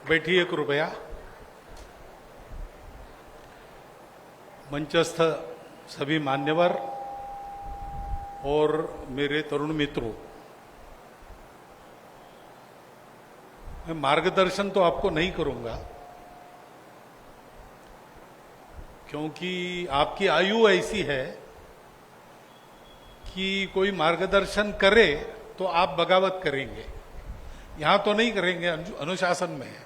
बैठिए कृपया। मंचस्थ सभी मान्यवर और मेरे तरुण मित्रों, मैं मार्गदर्शन तो आपको नहीं करूंगा क्योंकि आपकी आयु ऐसी है कि कोई मार्गदर्शन करे तो आप बगावत करेंगे। यहां तो नहीं करेंगे, अनुशासन में है,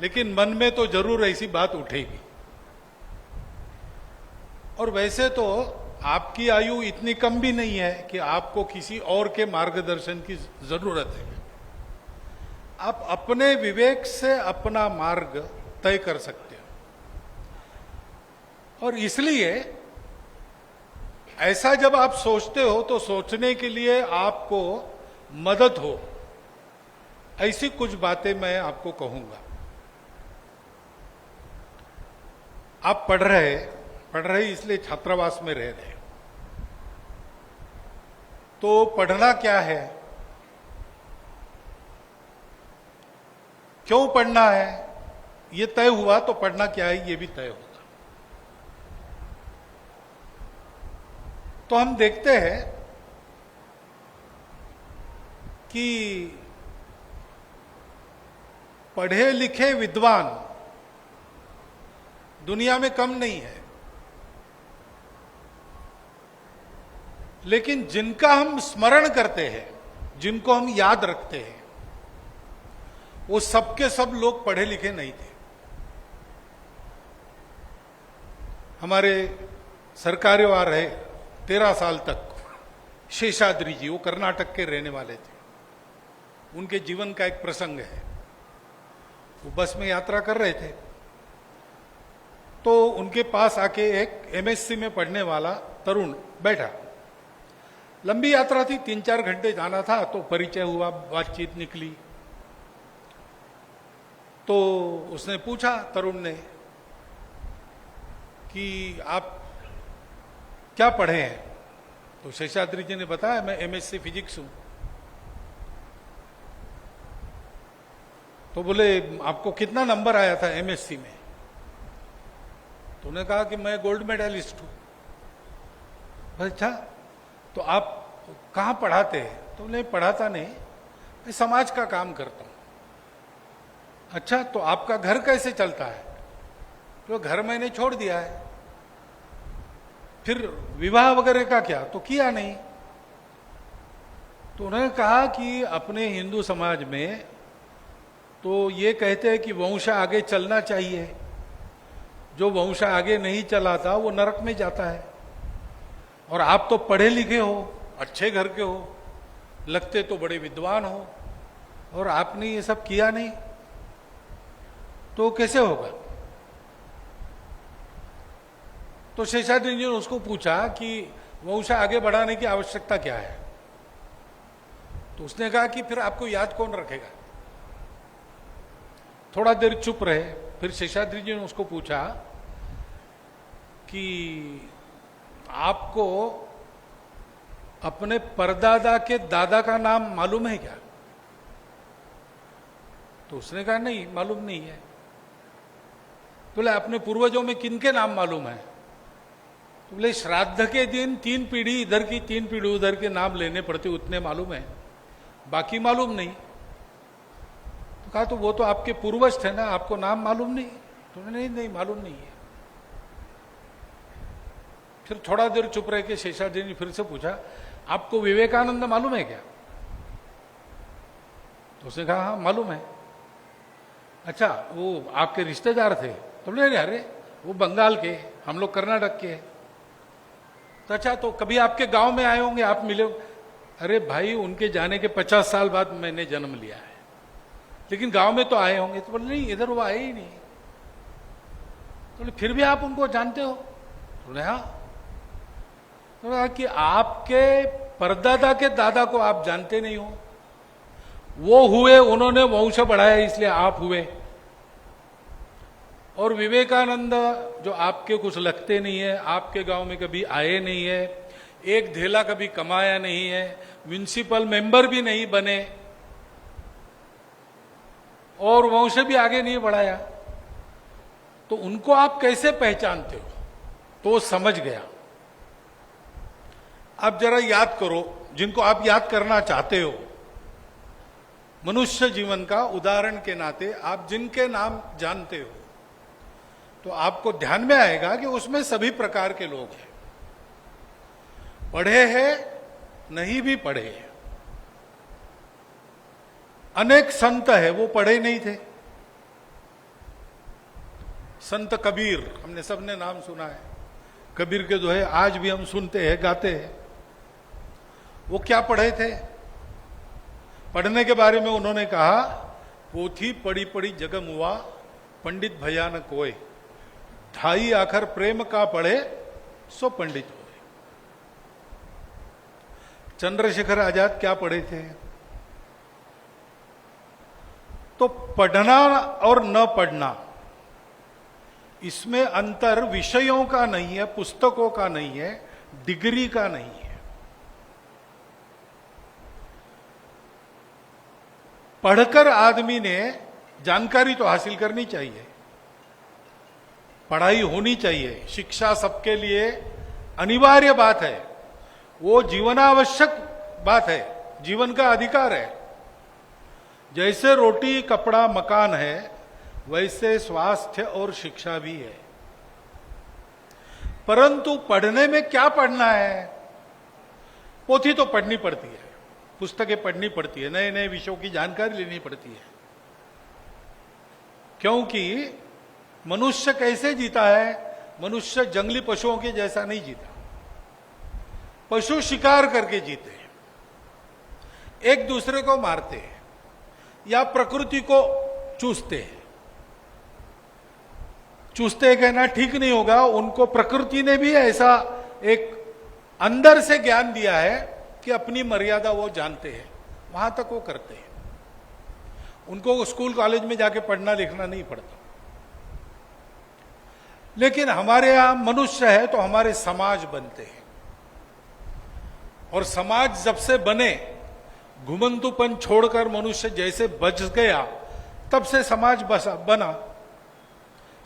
लेकिन मन में तो जरूर ऐसी बात उठेगी। और वैसे तो आपकी आयु इतनी कम भी नहीं है कि आपको किसी और के मार्गदर्शन की जरूरत है। आप अपने विवेक से अपना मार्ग तय कर सकते हो, और इसलिए ऐसा जब आप सोचते हो तो सोचने के लिए आपको मदद हो, ऐसी कुछ बातें मैं आपको कहूंगा। आप पढ़ रहे इसलिए छात्रावास में रह रहे, तो पढ़ना क्या है, क्यों पढ़ना है, ये तय हुआ तो पढ़ना क्या है ये भी तय होगा। तो हम देखते हैं कि पढ़े लिखे विद्वान दुनिया में कम नहीं है, लेकिन जिनका हम स्मरण करते हैं, जिनको हम याद रखते हैं, वो सबके सब लोग पढ़े लिखे नहीं थे। हमारे सरकारी वार रहे 13 साल तक शेषाद्री जी, वो कर्नाटक के रहने वाले थे। उनके जीवन का एक प्रसंग है। वो बस में यात्रा कर रहे थे तो उनके पास आके एक एमएससी में पढ़ने वाला तरुण बैठा। लंबी यात्रा थी, 3-4 घंटे जाना था, तो परिचय हुआ, बातचीत निकली। तो उसने पूछा तरुण ने कि आप क्या पढ़े हैं? तो शेषाद्री जी ने बताया, मैं एमएससी फिजिक्स हूं। तो बोले, आपको कितना नंबर आया था एमएससी में? तो उन्होंने कहा कि मैं गोल्ड मेडलिस्ट हूं। अच्छा, तो आप कहां पढ़ाते हैं? तो बोले, पढ़ाता नहीं, मैं समाज का काम करता हूं। अच्छा, तो आपका घर कैसे चलता है? तो घर मैंने छोड़ दिया है। फिर विवाह वगैरह का क्या? तो किया नहीं। तो उन्होंने कहा कि अपने हिंदू समाज में तो ये कहते हैं कि वंश आगे चलना चाहिए, जो वंश आगे नहीं चलाता वो नरक में जाता है। और आप तो पढ़े लिखे हो, अच्छे घर के हो, लगते तो बड़े विद्वान हो, और आपने ये सब किया नहीं, तो कैसे होगा? तो शेषाद्री जी ने उसको पूछा कि वंश आगे बढ़ाने की आवश्यकता क्या है? तो उसने कहा कि फिर आपको याद कौन रखेगा? थोड़ा देर चुप रहे। फिर शेषाद्री जी ने उसको पूछा कि आपको अपने परदादा के दादा का नाम मालूम है क्या? तो उसने कहा नहीं, मालूम नहीं है। बोले, अपने पूर्वजों में किनके नाम मालूम है? तो बोले, श्राद्ध के दिन 3 पीढ़ी इधर की 3 पीढ़ी उधर के नाम लेने पड़ते, उतने मालूम है, बाकी मालूम नहीं। तो कहा, तो वो तो आपके पूर्वज थे ना, आपको नाम मालूम नहीं? तो नहीं, मालूम नहीं है। फिर थोड़ा देर चुप रह के शेषाद्री ने फिर से पूछा, आपको विवेकानंद मालूम है क्या? तो उसने कहा, हाँ मालूम है। अच्छा, वो आपके रिश्तेदार थे? तो बोले, अरे वो बंगाल के, हम लोग कर्नाटक के। तो अच्छा, तो कभी आपके गांव में आए होंगे, आप मिले? अरे भाई, उनके जाने के 50 साल बाद मैंने जन्म लिया है, लेकिन गांव में तो आए होंगे। तो बोले, नहीं, इधर वो आए ही नहीं। तो बोले, फिर भी आप उनको जानते हो? तो बोले, हाँ। तो कहा कि आपके परदादा के दादा को आप जानते नहीं हो, वो हुए, उन्होंने वंश बढ़ाया, इसलिए आप हुए। और विवेकानंद जो आपके कुछ लगते नहीं है, आपके गांव में कभी आए नहीं है, एक धेला कभी कमाया नहीं है, म्युनिसिपल मेंबर भी नहीं बने, और वंश भी आगे नहीं बढ़ाया, तो उनको आप कैसे पहचानते हो? तो वो समझ गया। आप जरा याद करो, जिनको आप याद करना चाहते हो, मनुष्य जीवन का उदाहरण के नाते आप जिनके नाम जानते हो, तो आपको ध्यान में आएगा कि उसमें सभी प्रकार के लोग हैं। पढ़े हैं, नहीं भी पढ़े हैं। अनेक संत है, वो पढ़े नहीं थे। संत कबीर, हमने सबने नाम सुना है। कबीर के दोहे आज भी हम सुनते हैं, गाते हैं। वो क्या पढ़े थे? पढ़ने के बारे में उन्होंने कहा, पोथी पढ़ी पढ़ी जग मुआ, पंडित भया न कोय, ढाई आखर प्रेम का पढ़े सो पंडित होए। चंद्रशेखर आजाद क्या पढ़े थे? तो पढ़ना और न पढ़ना, इसमें अंतर विषयों का नहीं है, पुस्तकों का नहीं है, डिग्री का नहीं है। पढ़कर आदमी ने जानकारी तो हासिल करनी चाहिए, पढ़ाई होनी चाहिए, शिक्षा सबके लिए अनिवार्य बात है, वो जीवनावश्यक बात है, जीवन का अधिकार है। जैसे रोटी कपड़ा मकान है, वैसे स्वास्थ्य और शिक्षा भी है। परंतु पढ़ने में क्या पढ़ना है? पोथी तो पढ़नी पड़ती है, पुस्तकें पढ़नी पड़ती है, नए नए विषयों की जानकारी लेनी पड़ती है। क्योंकि मनुष्य कैसे जीता है? मनुष्य जंगली पशुओं के जैसा नहीं जीता। पशु शिकार करके जीते हैं, एक दूसरे को मारते हैं या प्रकृति को चूसते हैं। चूसते कहना ठीक नहीं होगा, उनको प्रकृति ने भी ऐसा एक अंदर से ज्ञान दिया है कि अपनी मर्यादा वो जानते हैं, वहां तक वो करते हैं। उनको स्कूल कॉलेज में जाके पढ़ना लिखना नहीं पड़ता। लेकिन हमारे यहां मनुष्य है तो हमारे समाज बनते हैं, और समाज जब से बने, घुमंतुपन छोड़कर मनुष्य जैसे बच गया, तब से समाज बना।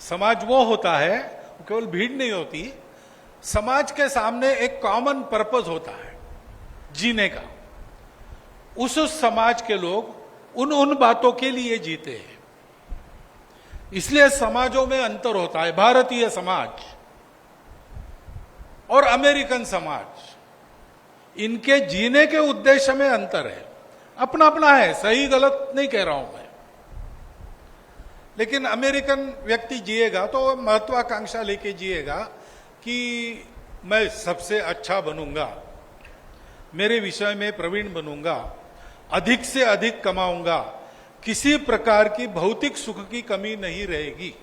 समाज वो होता है, केवल भीड़ नहीं होती, समाज के सामने एक कॉमन पर्पस होता है जीने का। उस समाज के लोग उन बातों के लिए जीते हैं, इसलिए समाजों में अंतर होता है। भारतीय समाज और अमेरिकन समाज, इनके जीने के उद्देश्य में अंतर है, अपना अपना है, सही गलत नहीं कह रहा हूं मैं। लेकिन अमेरिकन व्यक्ति जिएगा तो महत्वाकांक्षा लेके जिएगा कि मैं सबसे अच्छा बनूंगा, मेरे विषय में प्रवीण बनूंगा, अधिक से अधिक कमाऊंगा, किसी प्रकार की भौतिक सुख की कमी नहीं रहेगी,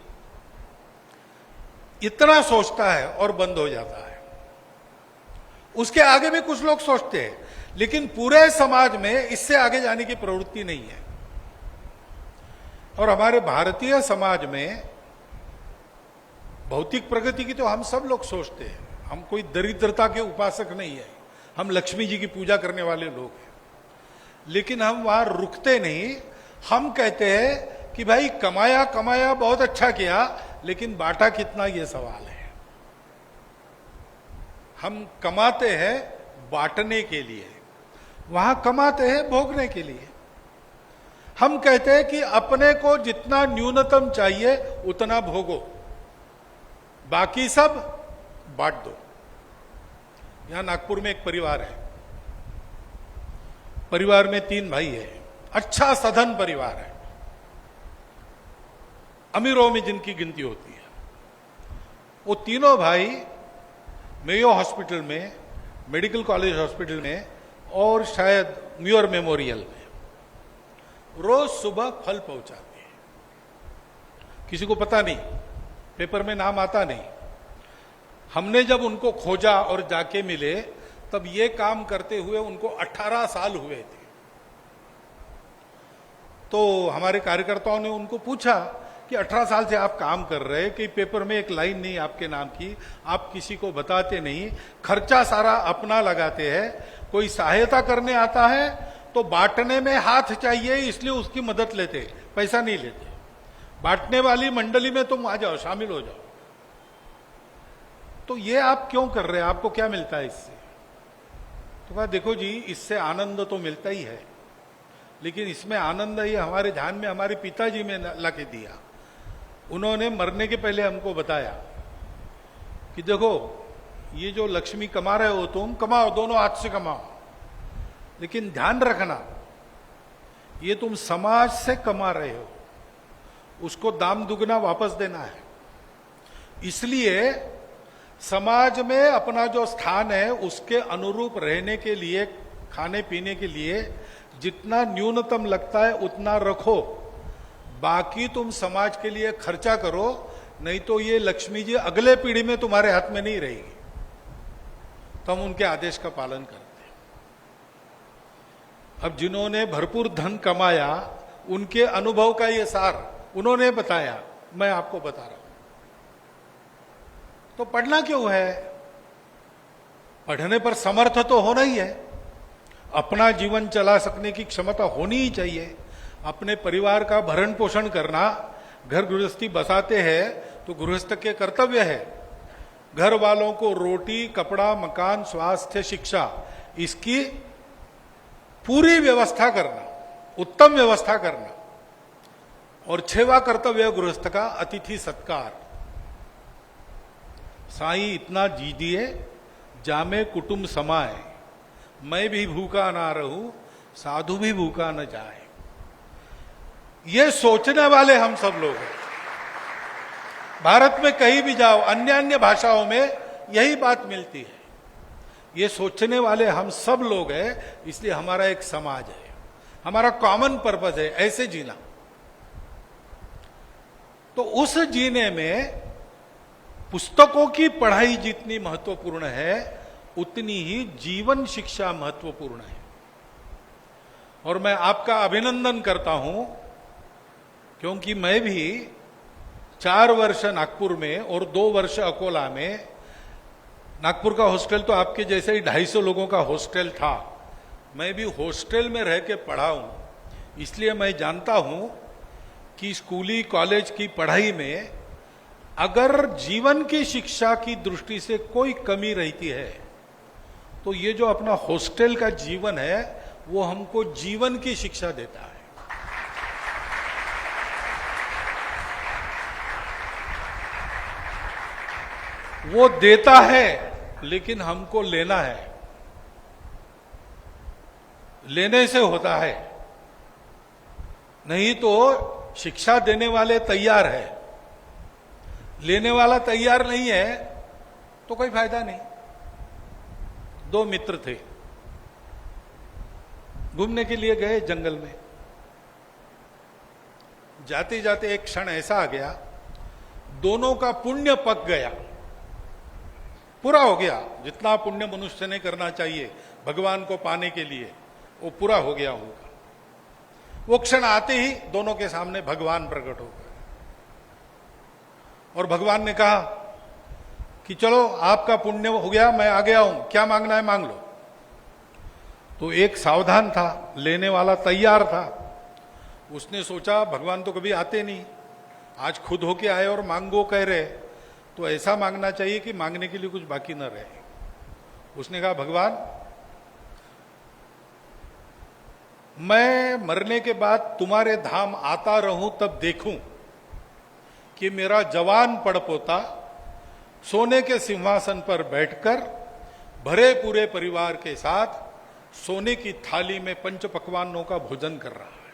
इतना सोचता है और बंद हो जाता है। उसके आगे भी कुछ लोग सोचते हैं, लेकिन पूरे समाज में इससे आगे जाने की प्रवृत्ति नहीं है। और हमारे भारतीय समाज में भौतिक प्रगति की तो हम सब लोग सोचते हैं, हम कोई दरिद्रता के उपासक नहीं है, हम लक्ष्मी जी की पूजा करने वाले लोग हैं। लेकिन हम वहां रुकते नहीं, हम कहते हैं कि भाई कमाया कमाया बहुत अच्छा किया, लेकिन बांटा कितना, ये सवाल है। हम कमाते हैं बांटने के लिए, वहां कमाते हैं भोगने के लिए। हम कहते हैं कि अपने को जितना न्यूनतम चाहिए उतना भोगो, बाकी सब बांट दो। यहां नागपुर में एक परिवार है, परिवार में 3 भाई है, अच्छा सधन परिवार है, अमीरों में जिनकी गिनती होती है। वो तीनों भाई मेयो हॉस्पिटल में, मेडिकल कॉलेज हॉस्पिटल में और शायद म्यूर मेमोरियल में रोज सुबह फल पहुंचाते हैं। किसी को पता नहीं, पेपर में नाम आता नहीं। हमने जब उनको खोजा और जाके मिले, तब ये काम करते हुए उनको 18 साल हुए थे। तो हमारे कार्यकर्ताओं ने उनको पूछा कि 18 साल से आप काम कर रहे हैं, कि पेपर में एक लाइन नहीं आपके नाम की, आप किसी को बताते नहीं, खर्चा सारा अपना लगाते हैं, कोई सहायता करने आता है तो बांटने में हाथ चाहिए, इसलिए उसकी मदद लेते, पैसा नहीं लेते। बांटने वाली मंडली में तुम आ जाओ, शामिल हो जाओ। तो ये आप क्यों कर रहे हैं, आपको क्या मिलता है इससे? तो कहा देखो जी, इससे आनंद तो मिलता ही है, लेकिन इसमें आनंद ये हमारे ध्यान में हमारे पिताजी में ला के दिया। उन्होंने मरने के पहले हमको बताया कि देखो, ये जो लक्ष्मी कमा रहे हो तुम, कमाओ, दोनों हाथ से कमाओ, लेकिन ध्यान रखना, ये तुम समाज से कमा रहे हो, उसको दाम दुगना वापस देना है। इसलिए समाज में अपना जो स्थान है उसके अनुरूप रहने के लिए, खाने पीने के लिए जितना न्यूनतम लगता है उतना रखो, बाकी तुम समाज के लिए खर्चा करो, नहीं तो ये लक्ष्मी जी अगले पीढ़ी में तुम्हारे हाथ में नहीं रहेगी। तो हम उनके आदेश का पालन करते हैं। अब जिन्होंने भरपूर धन कमाया, उनके अनुभव का ये सार उन्होंने बताया, मैं आपको बता रहा हूं। तो पढ़ना क्यों है? पढ़ने पर समर्थ तो होना ही है, अपना जीवन चला सकने की क्षमता होनी ही चाहिए, अपने परिवार का भरण पोषण करना। घर गृहस्थी बसाते हैं तो गृहस्थ के कर्तव्य है घर वालों को रोटी, कपड़ा, मकान, स्वास्थ्य, शिक्षा, इसकी पूरी व्यवस्था करना, उत्तम व्यवस्था करना। और 6वां कर्तव्य गृहस्थ का अतिथि सत्कार। साईं इतना दीजिए जामे कुटुंब समाए, मैं भी भूखा ना रहूं, साधु भी भूखा न जाए। ये सोचने वाले हम सब लोग हैं। भारत में कहीं भी जाओ, अन्य अन्य भाषाओं में यही बात मिलती है। ये सोचने वाले हम सब लोग हैं, इसलिए हमारा एक समाज है, हमारा कॉमन पर्पस है ऐसे जीना। तो उस जीने में पुस्तकों की पढ़ाई जितनी महत्वपूर्ण है, उतनी ही जीवन शिक्षा महत्वपूर्ण है। और मैं आपका अभिनंदन करता हूं, क्योंकि मैं भी 4 वर्ष नागपुर में और 2 वर्ष अकोला में, नागपुर का हॉस्टल तो आपके जैसे ही 250 लोगों का हॉस्टल था, मैं भी हॉस्टल में रह के पढ़ा हूं। इसलिए मैं जानता हूं कि स्कूली कॉलेज की पढ़ाई में अगर जीवन की शिक्षा की दृष्टि से कोई कमी रहती है, तो ये जो अपना हॉस्टल का जीवन है वो हमको जीवन की शिक्षा देता है। वो देता है, लेकिन हमको लेना है, लेने से होता है। नहीं तो शिक्षा देने वाले तैयार है, लेने वाला तैयार नहीं है तो कोई फायदा नहीं। 2 मित्र थे, घूमने के लिए गए जंगल में। जाते जाते एक क्षण ऐसा आ गया, दोनों का पुण्य पक गया, पूरा हो गया। जितना पुण्य मनुष्य ने करना चाहिए भगवान को पाने के लिए, वो पूरा हो गया होगा। वो क्षण आते ही दोनों के सामने भगवान प्रकट हो गए और भगवान ने कहा कि चलो आपका पुण्य हो गया, मैं आ गया हूं, क्या मांगना है मांग लो। तो एक सावधान था, लेने वाला तैयार था। उसने सोचा भगवान तो कभी आते नहीं, आज खुद होके आए और मांगो कह रहे, तो ऐसा मांगना चाहिए कि मांगने के लिए कुछ बाकी न रहे। उसने कहा भगवान, मैं मरने के बाद तुम्हारे धाम आता रहूं तब देखूं कि मेरा जवान पड़पोता सोने के सिंहासन पर बैठकर भरे पूरे परिवार के साथ सोने की थाली में 5 पकवानों का भोजन कर रहा है।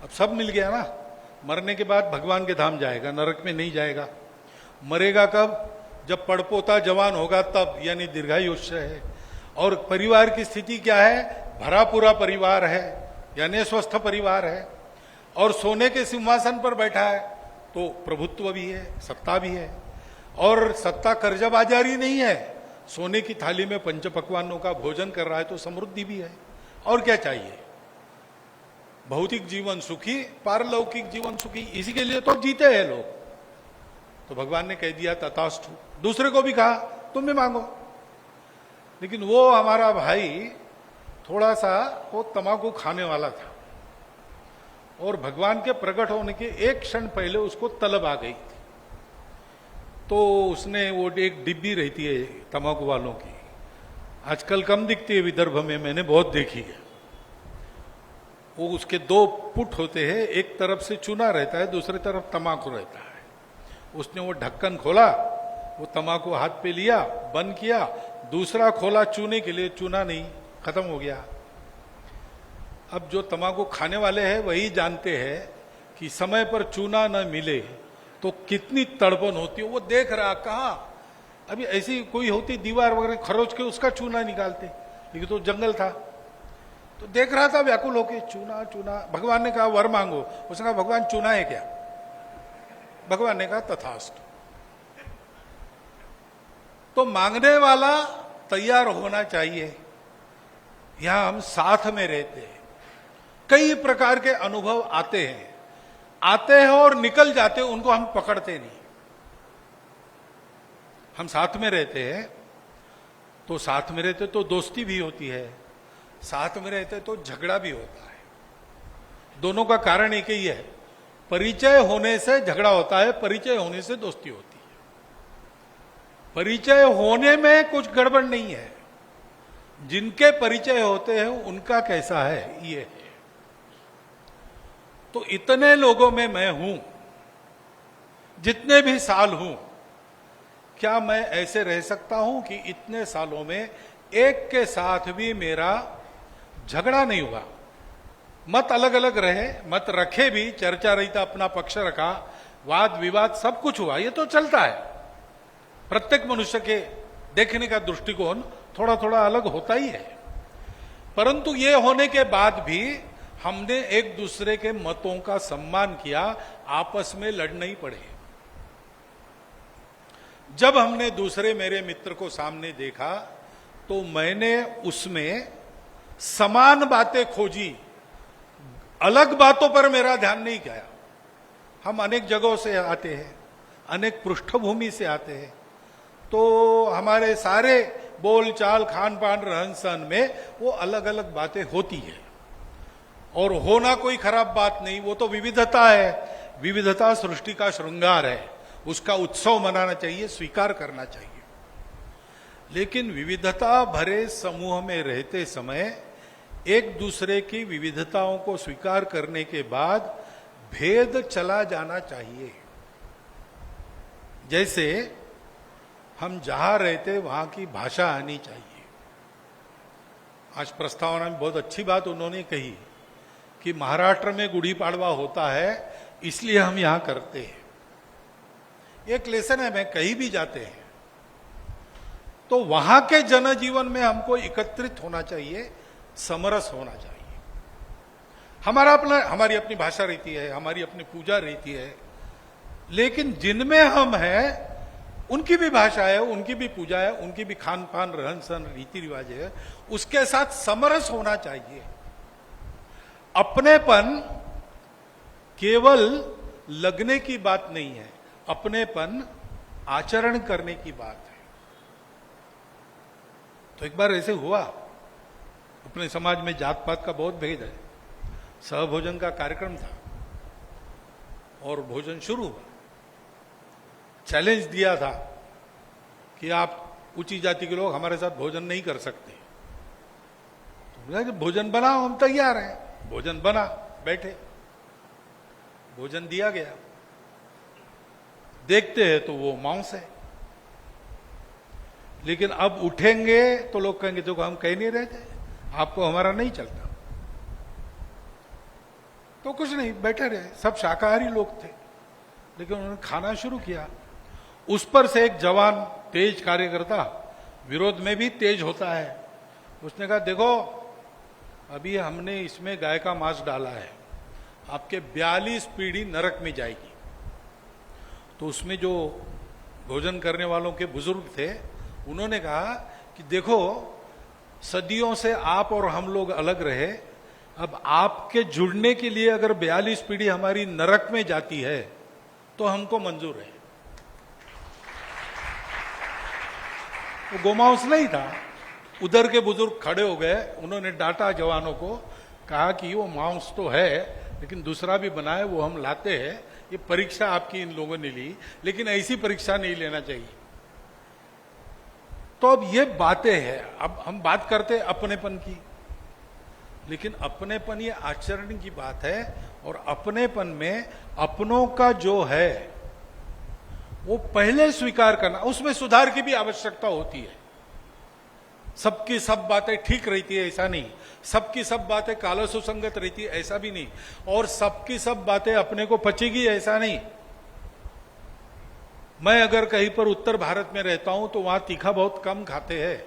अब सब मिल गया ना, मरने के बाद भगवान के धाम जाएगा, नरक में नहीं जाएगा। मरेगा कब? जब पड़पोता जवान होगा तब, यानी दीर्घायुष्य है। और परिवार की स्थिति क्या है? भरा पूरा परिवार है, यानी स्वस्थ परिवार है, और सोने के सिंहासन पर बैठा है, तो प्रभुत्व भी है, सत्ता भी है। और सत्ता कर्जबाजारी नहीं है, सोने की थाली में 5 पकवानों का भोजन कर रहा है, तो समृद्धि भी है। और क्या चाहिए? भौतिक जीवन सुखी, पारलौकिक जीवन सुखी, इसी के लिए तो जीते हैं लोग। तो भगवान ने कह दिया तथास्तु। दूसरे को भी कहा तुम भी मांगो। लेकिन वो हमारा भाई थोड़ा सा वो तंबाकू खाने वाला था और भगवान के प्रकट होने के एक क्षण पहले उसको तलब आ गई थी। तो उसने वो एक डिब्बी रहती है तंबाकू वालों की, आजकल कम दिखती है विदर्भ में, मैंने बहुत देखी है। वो उसके दो पुट होते हैं, एक तरफ से चूना रहता है, दूसरी तरफ तंबाकू रहता है। उसने वो ढक्कन खोला, वो तंबाकू हाथ पे लिया, बंद किया, दूसरा खोला चूने के लिए, चूना नहीं, खत्म हो गया। अब जो तंबाकू खाने वाले हैं वही जानते हैं कि समय पर चूना न मिले तो कितनी तड़पन होती है। वो देख रहा, कहा अभी ऐसी कोई होती दीवार वगैरह खरोच के उसका चूना निकालते, लेकिन तो जंगल था। तो देख रहा था व्याकुल होके, चूना चूना। भगवान ने कहा वर मांगो। उसने कहा भगवान चूना है क्या? भगवान ने कहा तथास्तु। तो मांगने वाला तैयार होना चाहिए। यहां हम साथ में रहते हैं, कई प्रकार के अनुभव आते हैं और निकल जाते हैं, उनको हम पकड़ते नहीं। हम साथ में रहते हैं तो साथ में रहते तो दोस्ती भी होती है, साथ में रहते तो झगड़ा भी होता है। दोनों का कारण एक ही है, परिचय होने से झगड़ा होता है, परिचय होने से दोस्ती होती है। परिचय होने में कुछ गड़बड़ नहीं है, जिनके परिचय होते हैं उनका कैसा है ये है। तो इतने लोगों में मैं हूं, जितने भी साल हूं, क्या मैं ऐसे रह सकता हूं कि इतने सालों में एक के साथ भी मेरा झगड़ा नहीं हुआ? मत अलग अलग रहे, मत रखे भी, चर्चा रही था, अपना पक्ष रखा, वाद विवाद सब कुछ हुआ, ये तो चलता है। प्रत्येक मनुष्य के देखने का दृष्टिकोण थोड़ा थोड़ा अलग होता ही है। परंतु ये होने के बाद भी हमने एक दूसरे के मतों का सम्मान किया, आपस में लड़ नहीं पड़े। जब हमने दूसरे मेरे मित्र को सामने देखा तो मैंने उसमें समान बातें खोजी, अलग बातों पर मेरा ध्यान नहीं गया। हम अनेक जगहों से आते हैं, अनेक पृष्ठभूमि से आते हैं, तो हमारे सारे बोल चाल खान पान रहन सहन में वो अलग अलग बातें होती है। और होना कोई खराब बात नहीं, वो तो विविधता है। विविधता सृष्टि का श्रृंगार है, उसका उत्सव मनाना चाहिए, स्वीकार करना चाहिए। लेकिन विविधता भरे समूह में रहते समय एक दूसरे की विविधताओं को स्वीकार करने के बाद भेद चला जाना चाहिए। जैसे हम जहां रहते वहां की भाषा आनी चाहिए। आज प्रस्तावना में बहुत अच्छी बात उन्होंने कही कि महाराष्ट्र में गुड़ी पाड़वा होता है इसलिए हम यहां करते हैं। एक लेसन है, मैं कहीं भी जाते हैं तो वहां के जनजीवन में हमको एकत्रित होना चाहिए, समरस होना चाहिए। हमारी अपनी भाषा रहती है, हमारी अपनी पूजा रहती है, लेकिन जिनमें हम हैं उनकी भी भाषा है, उनकी भी पूजा है, उनकी भी खान पान रहन सहन रीति रिवाज है, उसके साथ समरस होना चाहिए। अपनेपन केवल लगने की बात नहीं है, अपनेपन आचरण करने की बात है। तो एक बार ऐसे हुआ, अपने समाज में जात पात का बहुत भेद है, सहभोजन का कार्यक्रम था और भोजन शुरू हुआ। चैलेंज दिया था कि आप ऊंची जाति के लोग हमारे साथ भोजन नहीं कर सकते। तो भोजन बनाओ, हम तैयार हैं। भोजन बना, बैठे, भोजन दिया गया। देखते हैं तो वो मांस है, लेकिन अब उठेंगे तो लोग कहेंगे देखो हम कह नहीं रहे थे, आपको हमारा नहीं चलता। तो कुछ नहीं, बैठे रहे। सब शाकाहारी लोग थे, लेकिन उन्होंने खाना शुरू किया। उस पर से एक जवान तेज कार्यकर्ता, विरोध में भी तेज होता है, उसने कहा देखो अभी हमने इसमें गाय का मांस डाला है, आपके 42 पीढ़ी नरक में जाएगी। तो उसमें जो भोजन करने वालों के बुजुर्ग थे उन्होंने कहा कि देखो सदियों से आप और हम लोग अलग रहे, अब आपके जुड़ने के लिए अगर 42 पीढ़ी हमारी नरक में जाती है तो हमको मंजूर है। वो गोमांस नहीं था, उधर के बुजुर्ग खड़े हो गए, उन्होंने डांटा जवानों को, कहा कि वो मांस तो है लेकिन दूसरा भी बना है, वो हम लाते हैं, ये परीक्षा आपकी इन लोगों ने ली, लेकिन ऐसी परीक्षा नहीं लेना चाहिए। तो अब ये बातें हैं। अब हम बात करते हैं अपनेपन की, लेकिन अपनेपन ये आचरण की बात है, और अपनेपन में अपनों का जो है वो पहले स्वीकार करना, उसमें सुधार की भी आवश्यकता होती है। सबकी सब बातें ठीक रहती है ऐसा नहीं, सबकी सब बातें काला सुसंगत रहती है ऐसा भी नहीं, और सबकी सब बातें अपने को पचेगी ऐसा नहीं। मैं अगर कहीं पर उत्तर भारत में रहता हूं तो वहां तीखा बहुत कम खाते हैं।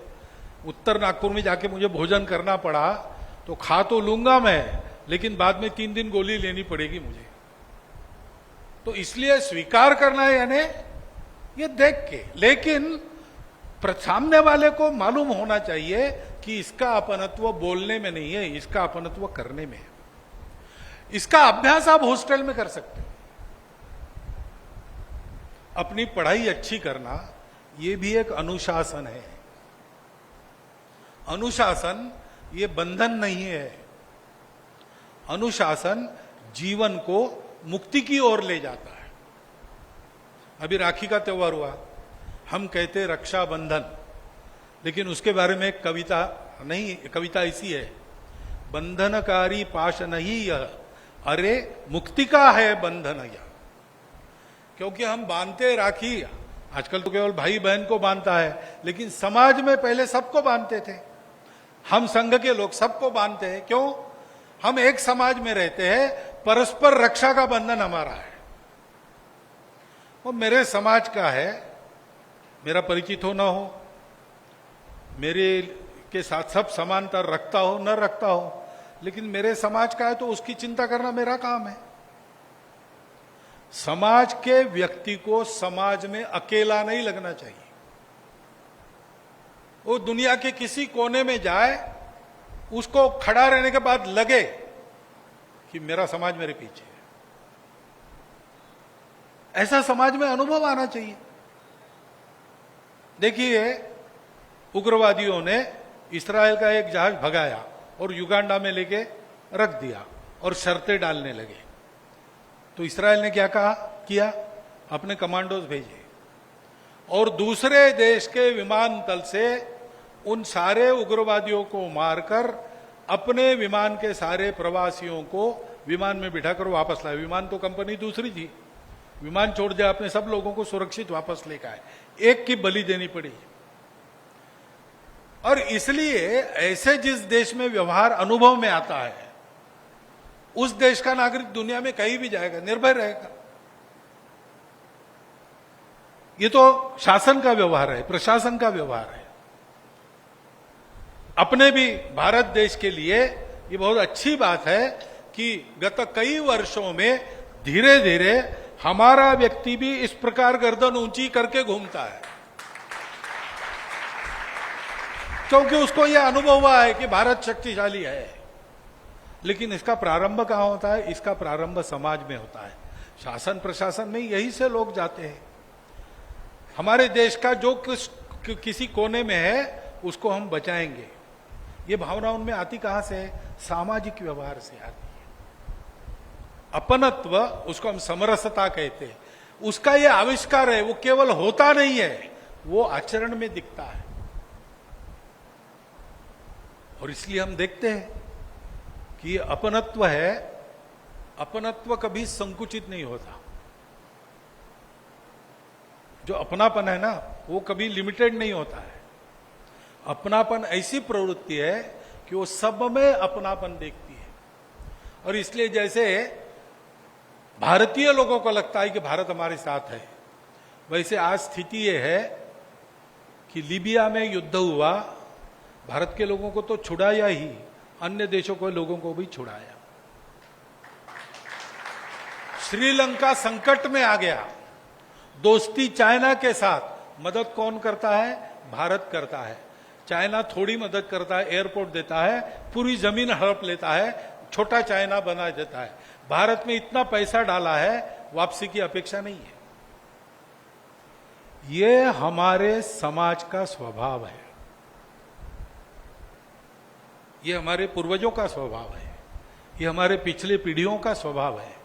उत्तर नागपुर में जाके मुझे भोजन करना पड़ा तो खा तो लूंगा मैं, लेकिन बाद में 3 दिन गोली लेनी पड़ेगी मुझे। तो इसलिए स्वीकार करना है यानी ये देख के, लेकिन सामने वाले को मालूम होना चाहिए कि इसका अपनत्व बोलने में नहीं है, इसका अपनत्व करने में है। इसका अभ्यास आप हॉस्टल में कर सकते हो। अपनी पढ़ाई अच्छी करना ये भी एक अनुशासन है। अनुशासन ये बंधन नहीं है। अनुशासन जीवन को मुक्ति की ओर ले जाता है। अभी राखी का त्योहार हुआ, हम कहते रक्षाबंधन, लेकिन उसके बारे में एक कविता नहीं, कविता ऐसी है, बंधनकारी पाश नहीं यह, अरे मुक्ति का है बंधन यह। क्योंकि हम बांधते राखी, आजकल तो केवल भाई बहन को बांधता है, लेकिन समाज में पहले सबको बांधते थे। हम संघ के लोग सबको बांधते हैं। क्यों? हम एक समाज में रहते हैं, परस्पर रक्षा का बंधन हमारा है। वो मेरे समाज का है, मेरा परिचित हो ना हो, मेरे के साथ सब समानता रखता हो न रखता हो, लेकिन मेरे समाज का है तो उसकी चिंता करना मेरा काम है। समाज के व्यक्ति को समाज में अकेला नहीं लगना चाहिए। वो दुनिया के किसी कोने में जाए, उसको खड़ा रहने के बाद लगे कि मेरा समाज मेरे पीछे है। ऐसा समाज में अनुभव आना चाहिए। देखिए, उग्रवादियों ने इस्राएल का एक जहाज भगाया और युगांडा में लेके रख दिया और शर्तें डालने लगे। तो इस्राएल ने क्या किया? अपने कमांडोज भेजे और दूसरे देश के विमानतल से उन सारे उग्रवादियों को मारकर अपने विमान के सारे प्रवासियों को विमान में बिठाकर वापस लाए। विमान तो कंपनी दूसरी थी, विमान छोड़ दिया, अपने सब लोगों को सुरक्षित वापस लेकर आए। एक की बलि देनी पड़ी। और इसलिए ऐसे जिस देश में व्यवहार अनुभव में आता है, उस देश का नागरिक दुनिया में कहीं भी जाएगा, निर्भय रहेगा। ये तो शासन का व्यवहार है, प्रशासन का व्यवहार है। अपने भी भारत देश के लिए ये बहुत अच्छी बात है कि गत कई वर्षों में धीरे धीरे हमारा व्यक्ति भी इस प्रकार गर्दन ऊंची करके घूमता है, क्योंकि उसको यह अनुभव हुआ है कि भारत शक्तिशाली है। लेकिन इसका प्रारंभ कहां होता है? इसका प्रारंभ समाज में होता है। शासन प्रशासन में यही से लोग जाते हैं। हमारे देश का जो किसी कोने में है उसको हम बचाएंगे। ये भावना उनमें आती कहां से है? सामाजिक व्यवहार से आती है। अपनत्व, उसको हम समरसता कहते हैं, उसका ये आविष्कार है। वो केवल होता नहीं है, वो आचरण में दिखता है। और इसलिए हम देखते हैं कि अपनत्व है, अपनत्व कभी संकुचित नहीं होता। जो अपनापन है ना, वो कभी लिमिटेड नहीं होता है। अपनापन ऐसी प्रवृत्ति है कि वो सब में अपनापन देखती है। और इसलिए जैसे भारतीय लोगों को लगता है कि भारत हमारे साथ है, वैसे आज स्थिति ये है कि लीबिया में युद्ध हुआ, भारत के लोगों को तो छुड़ाया ही, अन्य देशों के लोगों को भी छुड़ाया। श्रीलंका संकट में आ गया, दोस्ती चाइना के साथ। मदद कौन करता है? भारत करता है। चाइना थोड़ी मदद करता है, एयरपोर्ट देता है, पूरी जमीन हड़प लेता है, छोटा चाइना बना देता है। भारत में इतना पैसा डाला है, वापसी की अपेक्षा नहीं है। ये हमारे समाज का स्वभाव है। ये हमारे पूर्वजों का स्वभाव है, ये हमारे पिछले पीढ़ियों का स्वभाव है,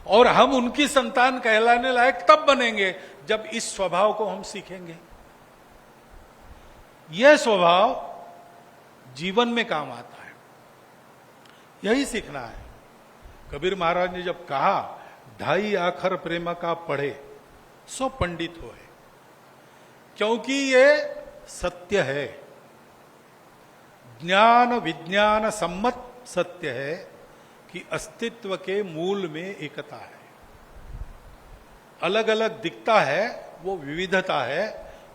और हम उनकी संतान कहलाने लायक तब बनेंगे जब इस स्वभाव को हम सीखेंगे। यह स्वभाव जीवन में काम आता है, यही सीखना है। कबीर महाराज ने जब कहा, ढाई आखर प्रेम का पढ़े सो पंडित होए, क्योंकि ये सत्य है, ज्ञान विज्ञान सम्मत सत्य है कि अस्तित्व के मूल में एकता है। अलग अलग दिखता है वो विविधता है,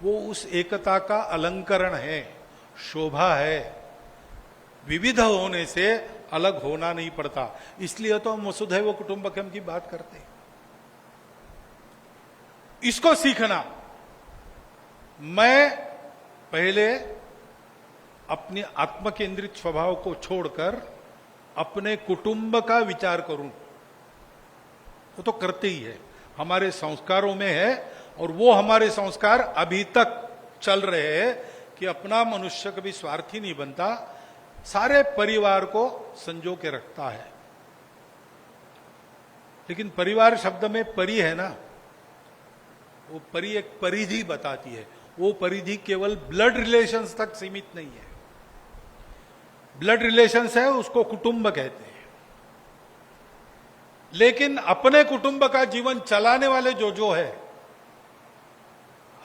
वो उस एकता का अलंकरण है, शोभा है। विविध होने से अलग होना नहीं पड़ता, इसलिए तो हम वसुधैव कुटुंबकम की बात करते हैं। इसको सीखना, मैं पहले अपने आत्मकेंद्रित स्वभाव को छोड़कर अपने कुटुंब का विचार करूं, वो तो करते ही है, हमारे संस्कारों में है, और वो हमारे संस्कार अभी तक चल रहे हैं कि अपना मनुष्य कभी स्वार्थी नहीं बनता, सारे परिवार को संजो के रखता है। लेकिन परिवार शब्द में परि है ना, वो परि एक परिधि बताती है, वो परिधि केवल ब्लड रिलेशंस तक सीमित नहीं है। ब्लड रिलेशंस है उसको कुटुंब कहते हैं, लेकिन अपने कुटुंब का जीवन चलाने वाले जो है,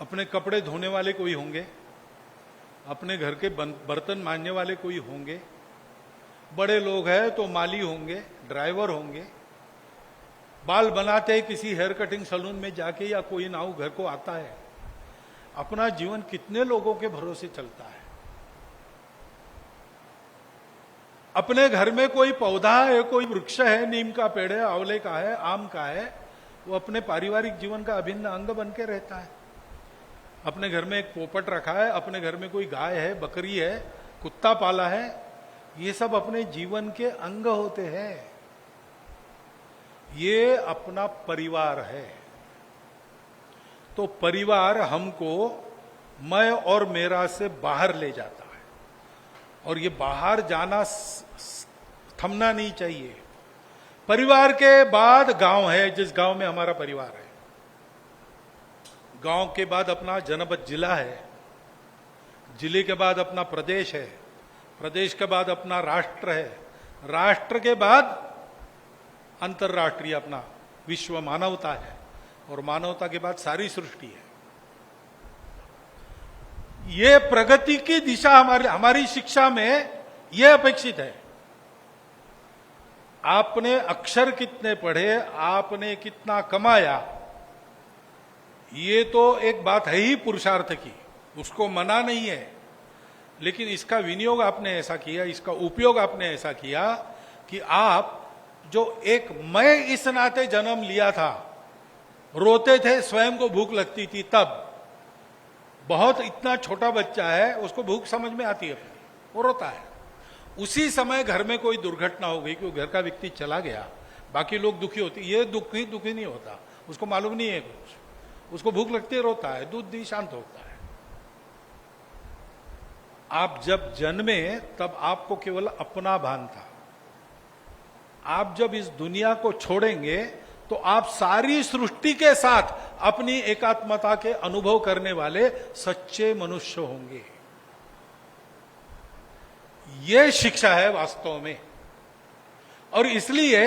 अपने कपड़े धोने वाले कोई होंगे, अपने घर के बर्तन मांजने वाले कोई होंगे, बड़े लोग हैं तो माली होंगे, ड्राइवर होंगे, बाल बनाते किसी हेयर कटिंग सैलून में जाके या कोई नाउ घर को आता है। अपना जीवन कितने लोगों के भरोसे चलता है। अपने घर में कोई पौधा है, कोई वृक्ष है, नीम का पेड़ है, आंवले का है, आम का है, वो अपने पारिवारिक जीवन का अभिन्न अंग बन के रहता है। अपने घर में एक पोपट रखा है, अपने घर में कोई गाय है, बकरी है, कुत्ता पाला है, ये सब अपने जीवन के अंग होते हैं। ये अपना परिवार है। तो परिवार हमको मैं और मेरा से बाहर ले जाता है, और ये बाहर जाना थमना नहीं चाहिए। परिवार के बाद गांव है, जिस गांव में हमारा परिवार है। गांव के बाद अपना जनपद जिला है, जिले के बाद अपना प्रदेश है, प्रदेश के बाद अपना राष्ट्र है, राष्ट्र के बाद अंतरराष्ट्रीय अपना विश्व मानवता है, और मानवता के बाद सारी सृष्टि है। ये प्रगति की दिशा हमारी शिक्षा में यह अपेक्षित है। आपने अक्षर कितने पढ़े, आपने कितना कमाया, ये तो एक बात है ही पुरुषार्थ की, उसको मना नहीं है, लेकिन इसका विनियोग आपने ऐसा किया, इसका उपयोग आपने ऐसा किया कि आप जो एक मैं इस नाते जन्म लिया था, रोते थे, स्वयं को भूख लगती थी, तब बहुत इतना छोटा बच्चा है उसको भूख समझ में आती है, वो रोता है। उसी समय घर में कोई दुर्घटना हो गई, क्योंकि घर का व्यक्ति चला गया, बाकी लोग दुखी होती, ये दुखी नहीं होता, उसको मालूम नहीं है कुछ, उसको भूख लगती है, रोता है, दूध दी शांत होता है। आप जब जन्मे तब आपको केवल अपना भान था। आप जब इस दुनिया को छोड़ेंगे तो आप सारी सृष्टि के साथ अपनी एकात्मता के अनुभव करने वाले सच्चे मनुष्य होंगे। यह शिक्षा है वास्तव में। और इसलिए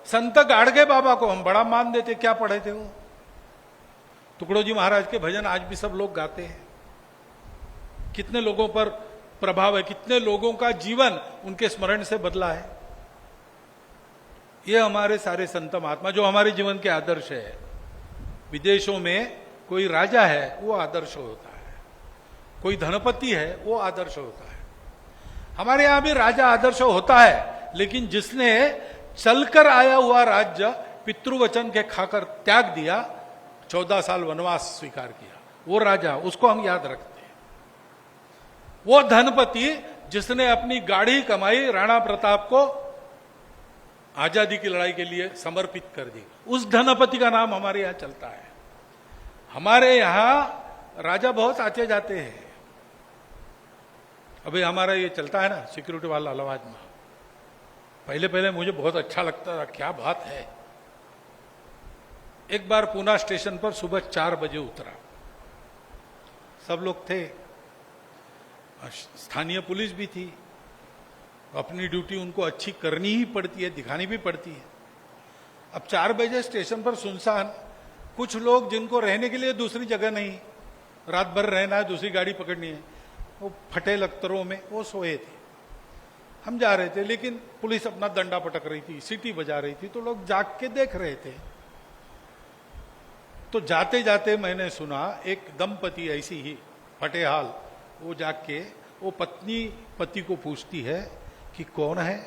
संत गाड़गे बाबा को हम बड़ा मान देते। क्या पढ़े थे वो? टुकड़ोजी महाराज के भजन आज भी सब लोग गाते हैं। कितने लोगों पर प्रभाव है, कितने लोगों का जीवन उनके स्मरण से बदला है। ये हमारे सारे संत महात्मा जो हमारे जीवन के आदर्श है। विदेशों में कोई राजा है वो आदर्श होता है, कोई धनपति है वो आदर्श होता है। हमारे यहां भी राजा आदर्श होता है, लेकिन जिसने चलकर आया हुआ राज्य पितृवचन के खाकर त्याग दिया, 14 साल वनवास स्वीकार किया, वो राजा, उसको हम याद रखते हैं। वो धनपति जिसने अपनी गाढ़ी कमाई राणा प्रताप को आजादी की लड़ाई के लिए समर्पित कर दी, उस धनपति का नाम हमारे यहां चलता है। हमारे यहां राजा बहुत आते जाते हैं, अभी हमारा ये चलता है ना सिक्योरिटी वाला लवाजमा, पहले पहले मुझे बहुत अच्छा लगता था, क्या बात है। एक बार पूना स्टेशन पर सुबह 4 बजे उतरा, सब लोग थे, स्थानीय पुलिस भी थी, अपनी ड्यूटी उनको अच्छी करनी ही पड़ती है, दिखानी भी पड़ती है। अब 4 बजे स्टेशन पर सुनसान, कुछ लोग जिनको रहने के लिए दूसरी जगह नहीं, रात भर रहना है, दूसरी गाड़ी पकड़नी है, वो फटे लख्तरों में वो सोए थे। हम जा रहे थे, लेकिन पुलिस अपना डंडा पटक रही थी, सीटी बजा रही थी, तो लोग जाग के देख रहे थे। तो जाते जाते मैंने सुना एक दंपति ऐसी ही फटे हाल, वो जाग के वो पत्नी पति को पूछती है कि कौन है।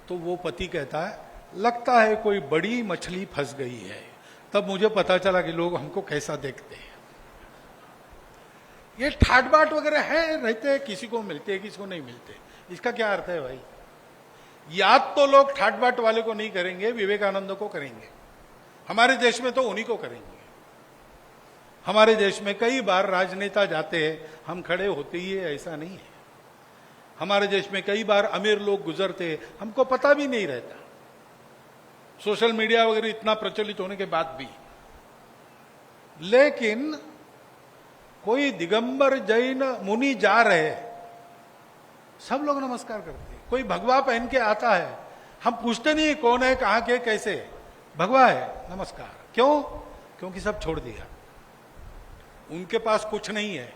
तो वो पति कहता है लगता है कोई बड़ी मछली फंस गई है। तब मुझे पता चला कि लोग हमको कैसा देखते हैं। ये ठाट बाट वगैरह है, रहते हैं, किसी को मिलते हैं किसी को नहीं मिलते, इसका क्या अर्थ है भाई। याद तो लोग ठाट बाट वाले को नहीं करेंगे, विवेकानंद को करेंगे। हमारे देश में तो उन्हीं को करेंगे। हमारे देश में कई बार राजनेता जाते हैं, हम खड़े होते ही है ऐसा नहीं है। हमारे देश में कई बार अमीर लोग गुजरते, हमको पता भी नहीं रहता, सोशल मीडिया वगैरह इतना प्रचलित होने के बाद भी। लेकिन कोई दिगंबर जैन मुनि जा रहे, सब लोग नमस्कार करते। कोई भगवा पहन के आता है, हम पूछते नहीं कौन है, कहां के, कैसे, भगवा है, नमस्कार। क्यों? क्योंकि सब छोड़ दिया। उनके पास कुछ नहीं है,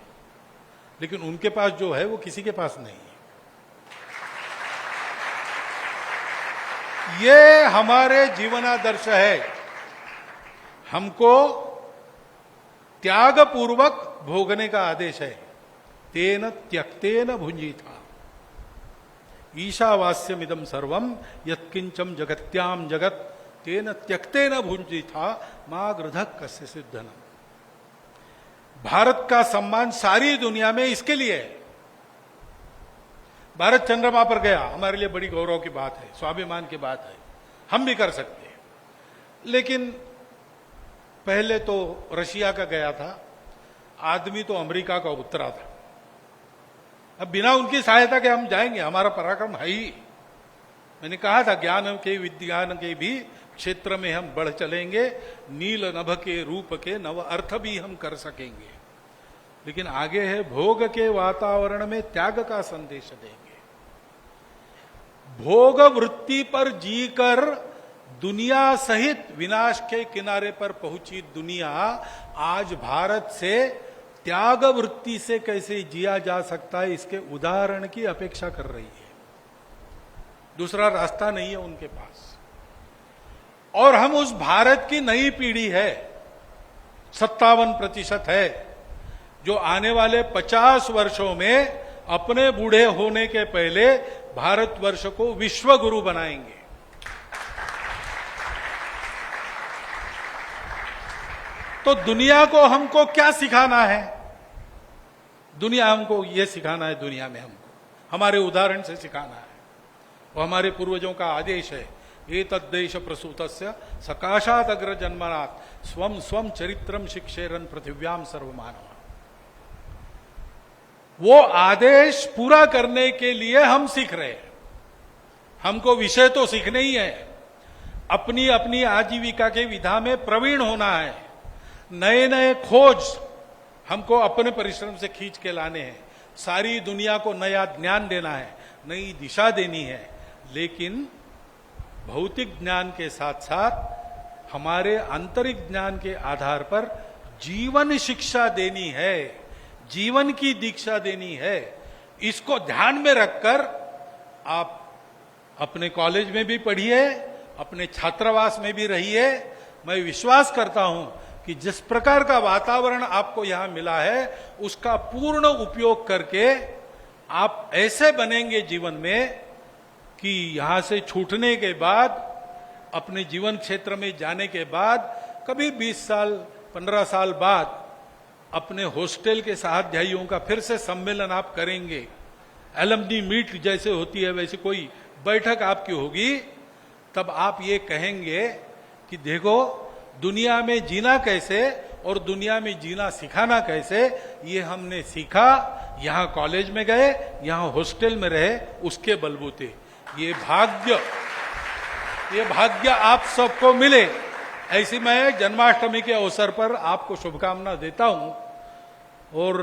लेकिन उनके पास जो है वो किसी के पास नहीं है। ये हमारे जीवनादर्श है। हमको त्याग पूर्वक भोगने का आदेश है। तेन त्यक्तेन भुंजीथा ईशावास्यमिदं सर्वम यत्किंचम जगत्याम जगत तेन त्यक्तेन भुंजीथा मां गृधः कस्य सिद्धनम। भारत का सम्मान सारी दुनिया में इसके लिए है। भारत चंद्रमा पर गया, हमारे लिए बड़ी गौरव की बात है, स्वाभिमान की बात है, हम भी कर सकते हैं। लेकिन पहले तो रशिया का गया था, आदमी तो अमेरिका का उतरा था। अब बिना उनकी सहायता के हम जाएंगे? हमारा पराक्रम है ही। मैंने कहा था ज्ञान के विज्ञान के भी क्षेत्र में हम बढ़ चलेंगे, नील नभ के रूप के नव अर्थ भी हम कर सकेंगे। लेकिन आगे है भोग के वातावरण में त्याग का संदेश देंगे। भोग वृत्ति पर जीकर दुनिया सहित विनाश के किनारे पर पहुंची दुनिया आज भारत से त्याग वृत्ति से कैसे जिया जा सकता है, इसके उदाहरण की अपेक्षा कर रही है। दूसरा रास्ता नहीं है उनके पास। और हम उस भारत की नई पीढ़ी है, 57% है, जो आने वाले 50 वर्षों में अपने बूढ़े होने के पहले भारतवर्ष को विश्व गुरु बनाएंगे। तो दुनिया को हमको क्या सिखाना है? दुनिया हमको यह सिखाना है, दुनिया में हमको हमारे उदाहरण से सिखाना है। वो हमारे पूर्वजों का आदेश है, एतद्देश प्रसूतस्य सकाशात अग्र जन्मनात् स्वम स्वम चरित्रम शिक्षेरन पृथिव्याम सर्वमानव। वो आदेश पूरा करने के लिए हम सीख रहे हैं। हमको विषय तो सीखने ही है, अपनी अपनी आजीविका के विधा में प्रवीण होना है, नए नए खोज हमको अपने परिश्रम से खींच के लाने हैं, सारी दुनिया को नया ज्ञान देना है, नई दिशा देनी है। लेकिन भौतिक ज्ञान के साथ साथ हमारे आंतरिक ज्ञान के आधार पर जीवन शिक्षा देनी है, जीवन की दीक्षा देनी है। इसको ध्यान में रखकर आप अपने कॉलेज में भी पढ़िए, अपने छात्रावास में भी रहिए। मैं विश्वास करता हूं कि जिस प्रकार का वातावरण आपको यहां मिला है, उसका पूर्ण उपयोग करके आप ऐसे बनेंगे जीवन में कि यहां से छूटने के बाद, अपने जीवन क्षेत्र में जाने के बाद, कभी 20 साल 15 साल बाद अपने हॉस्टल के सहाध्यायियों का फिर से सम्मेलन आप करेंगे। एलुमनी मीट जैसे होती है वैसे कोई बैठक आपकी होगी। तब आप ये कहेंगे कि देखो दुनिया में जीना कैसे और दुनिया में जीना सिखाना कैसे, ये हमने सीखा। यहाँ कॉलेज में गए, यहाँ हॉस्टल में रहे, उसके बलबूते। ये भाग्य आप सबको मिले, ऐसी मैं जन्माष्टमी के अवसर पर आपको शुभकामना देता हूं। और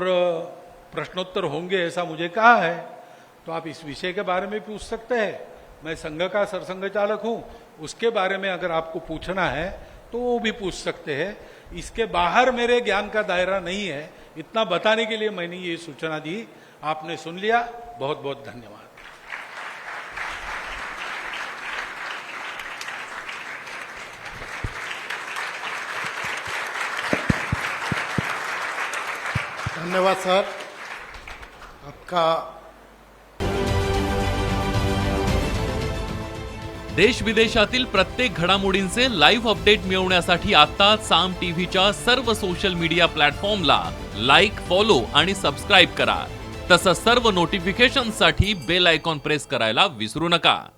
प्रश्नोत्तर होंगे ऐसा मुझे कहा है, तो आप इस विषय के बारे में पूछ सकते हैं। मैं संघ का सरसंघ चालक हूं, उसके बारे में अगर आपको पूछना है तो वो भी पूछ सकते हैं। इसके बाहर मेरे ज्ञान का दायरा नहीं है, इतना बताने के लिए मैंने ये सूचना दी। आपने सुन लिया, बहुत बहुत धन्यवाद। धन्यवाद सर आपका। देश विदेशातील प्रत्येक घडामोडींचे लाईव्ह अपडेट मिळवण्यासाठी आता साम टीव्हीच्या सर्व सोशल मीडिया प्लॅटफॉर्मला लाईक, फॉलो आणि सबस्क्राईब करा। तसंच सर्व नोटिफिकेशनसाठी बेल आयकॉन प्रेस करायला विसरू नका।